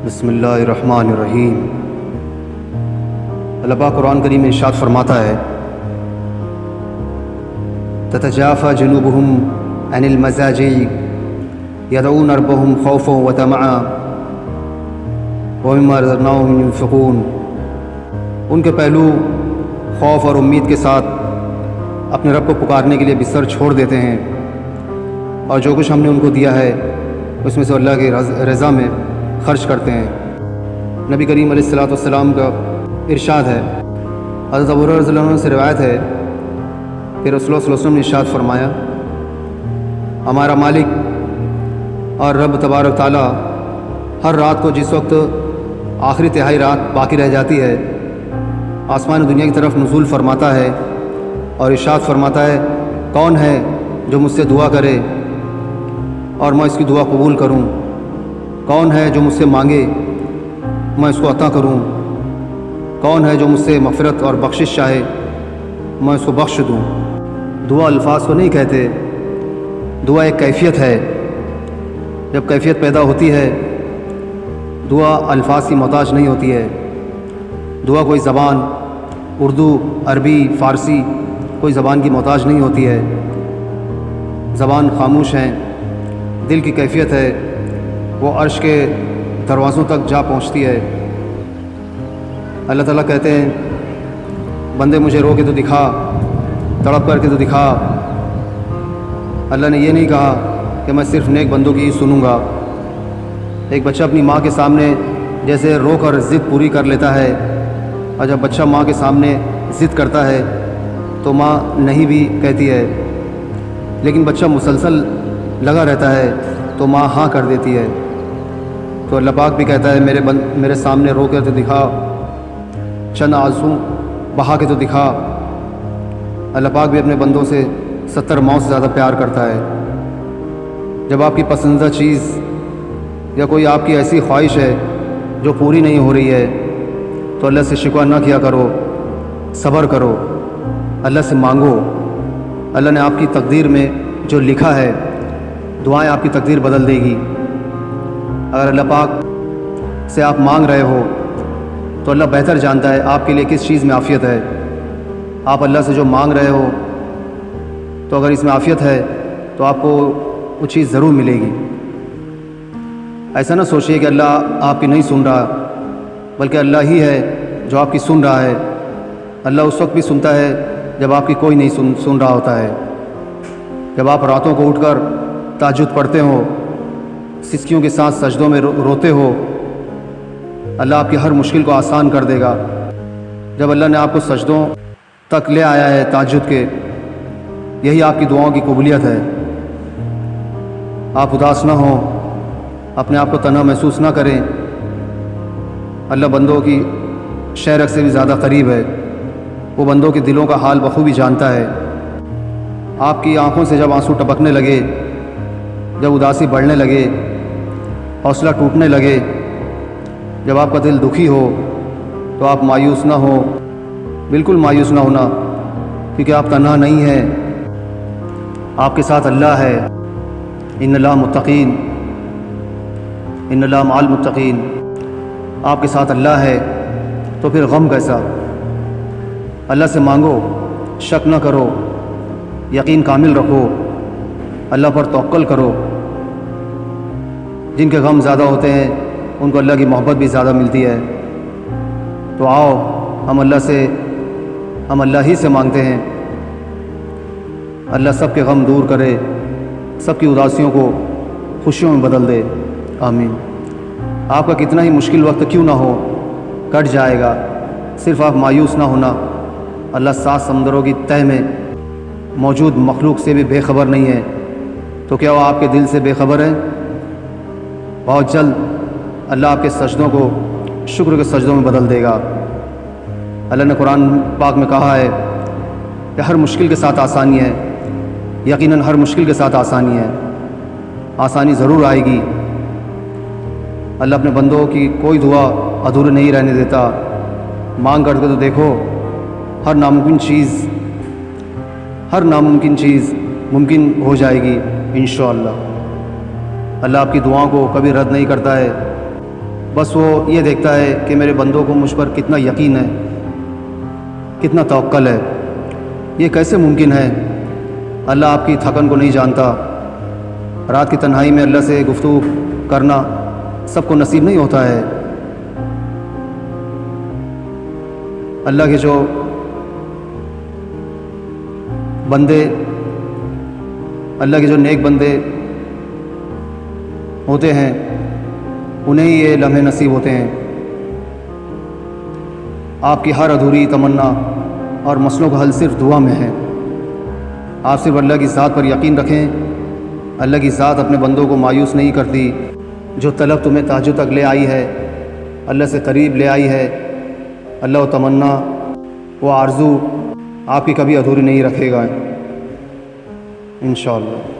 بسم اللہ الرحمن الرحیم۔ اللہ پاک قرآن کریم میں ارشاد فرماتا ہے تتجافى جنوبهم عن المضاجع يدعون ربهم خوفا وطمعا ومما رزقناهم ينفقون۔ ان کے پہلو خوف اور امید کے ساتھ اپنے رب کو پکارنے کے لیے بستر چھوڑ دیتے ہیں، اور جو کچھ ہم نے ان کو دیا ہے اس میں سے اللہ کی رضا میں خرچ کرتے ہیں۔ نبی کریم علیہ الصلوۃ والسلام کا ارشاد ہے، حضرت ابو ہریرہ رضی اللہ عنہ سے روایت ہے کہ رسول اللہ صلی اللہ علیہ وسلم نے ارشاد فرمایا، ہمارا مالک اور رب تبارک تعالیٰ ہر رات کو جس وقت آخری تہائی رات باقی رہ جاتی ہے آسمان و دنیا کی طرف نزول فرماتا ہے اور ارشاد فرماتا ہے کون ہے جو مجھ سے دعا کرے اور میں اس کی دعا قبول کروں، کون ہے جو مجھ سے مانگے میں اس کو عطا کروں، کون ہے جو مجھ سے مغفرت اور بخشش چاہے میں اس کو بخش دوں۔ دعا الفاظ کو نہیں کہتے، دعا ایک کیفیت ہے۔ جب کیفیت پیدا ہوتی ہے دعا الفاظ کی محتاج نہیں ہوتی ہے۔ دعا کوئی زبان اردو، عربی، فارسی کوئی زبان کی محتاج نہیں ہوتی ہے۔ زبان خاموش ہیں، دل کی کیفیت ہے، وہ عرش کے دروازوں تک جا پہنچتی ہے۔ اللہ تعالیٰ کہتے ہیں بندے مجھے رو کے تو دکھا، تڑپ کر کے تو دکھا۔ اللہ نے یہ نہیں کہا کہ میں صرف نیک بندوں کی ہی سنوں گا۔ ایک بچہ اپنی ماں کے سامنے جیسے رو کر ضد پوری کر لیتا ہے، اور جب بچہ ماں کے سامنے ضد کرتا ہے تو ماں نہیں بھی کہتی ہے، لیکن بچہ مسلسل لگا رہتا ہے تو ماں ہاں کر دیتی ہے۔ تو اللہ پاک بھی کہتا ہے میرے سامنے رو کے تو دکھا، چند آنسو بہا کے تو دکھا۔ اللہ پاک بھی اپنے بندوں سے 70 موت سے زیادہ پیار کرتا ہے۔ جب آپ کی پسندیدہ چیز یا کوئی آپ کی ایسی خواہش ہے جو پوری نہیں ہو رہی ہے تو اللہ سے شکوہ نہ کیا کرو، صبر کرو، اللہ سے مانگو۔ اللہ نے آپ کی تقدیر میں جو لکھا ہے دعائیں آپ کی تقدیر بدل دے گی۔ اگر اللہ پاک سے آپ مانگ رہے ہو تو اللہ بہتر جانتا ہے آپ کے لیے کس چیز میں عافیت ہے۔ آپ اللہ سے جو مانگ رہے ہو تو اگر اس میں عافیت ہے تو آپ کو وہ چیز ضرور ملے گی۔ ایسا نہ سوچیے کہ اللہ آپ کی نہیں سن رہا، بلکہ اللہ ہی ہے جو آپ کی سن رہا ہے۔ اللہ اس وقت بھی سنتا ہے جب آپ کی کوئی نہیں سن رہا ہوتا ہے۔ جب آپ راتوں کو اٹھ کر تہجد پڑھتے ہو، سسکیوں کے ساتھ سجدوں میں روتے ہو، اللہ آپ کی ہر مشکل کو آسان کر دے گا۔ جب اللہ نے آپ کو سجدوں تک لے آیا ہے تہجد کے، یہی آپ کی دعاؤں کی قبولیت ہے۔ آپ اداس نہ ہوں، اپنے آپ کو تنہا محسوس نہ کریں۔ اللہ بندوں کی شہرک سے بھی زیادہ قریب ہے، وہ بندوں کے دلوں کا حال بخوبی جانتا ہے۔ آپ کی آنکھوں سے جب آنسو ٹپکنے لگے، جب اداسی بڑھنے لگے، حوصلہ ٹوٹنے لگے، جب آپ کا دل دکھی ہو تو آپ مایوس نہ ہو، بالکل مایوس نہ ہونا، کیونکہ آپ تنہا نہیں ہیں، آپ کے ساتھ اللہ ہے۔ ان اللہ متقین، ان اللہ مع المتقین۔ آپ کے ساتھ اللہ ہے تو پھر غم کیسا؟ اللہ سے مانگو، شک نہ کرو، یقین کامل رکھو، اللہ پر توکل کرو۔ جن کے غم زیادہ ہوتے ہیں ان کو اللہ کی محبت بھی زیادہ ملتی ہے۔ تو آؤ ہم اللہ ہی سے مانگتے ہیں، اللہ سب کے غم دور کرے، سب کی اداسیوں کو خوشیوں میں بدل دے، آمین۔ آپ کا کتنا ہی مشکل وقت کیوں نہ ہو کٹ جائے گا، صرف آپ مایوس نہ ہونا۔ اللہ 7 سمندروں کی تہہ میں موجود مخلوق سے بھی بے خبر نہیں ہے، تو کیا وہ آپ کے دل سے بے خبر ہے؟ بہت جلد اللہ آپ کے سجدوں کو شکر کے سجدوں میں بدل دے گا۔ اللہ نے قرآن پاک میں کہا ہے کہ ہر مشکل کے ساتھ آسانی ہے، یقیناً ہر مشکل کے ساتھ آسانی ہے، آسانی ضرور آئے گی۔ اللہ اپنے بندوں کی کوئی دعا ادھوری نہیں رہنے دیتا۔ مانگ کر کے تو دیکھو، ہر ناممکن چیز ممکن ہو جائے گی انشاءاللہ۔ اللہ آپ کی دعاؤں کو کبھی رد نہیں کرتا ہے۔ بس وہ یہ دیکھتا ہے کہ میرے بندوں کو مجھ پر کتنا یقین ہے، کتنا توکل ہے۔ یہ کیسے ممکن ہے؟ اللہ آپ کی تھکن کو نہیں جانتا۔ رات کی تنہائی میں اللہ سے گفتگو کرنا سب کو نصیب نہیں ہوتا ہے۔ اللہ کے جو بندے، اللہ کے جو نیک بندے ہوتے ہیں انہیں ہی یہ لمحے نصیب ہوتے ہیں۔ آپ کی ہر ادھوری تمنا اور مسئلوں کا حل صرف دعا میں ہے۔ آپ صرف اللہ کی ذات پر یقین رکھیں۔ اللہ کی ذات اپنے بندوں کو مایوس نہیں کرتی۔ جو طلب تمہیں تہجد تک لے آئی ہے، اللہ سے قریب لے آئی ہے، اللہ و تمنا، وہ آرزو آپ کی کبھی ادھوری نہیں رکھے گا انشاءاللہ۔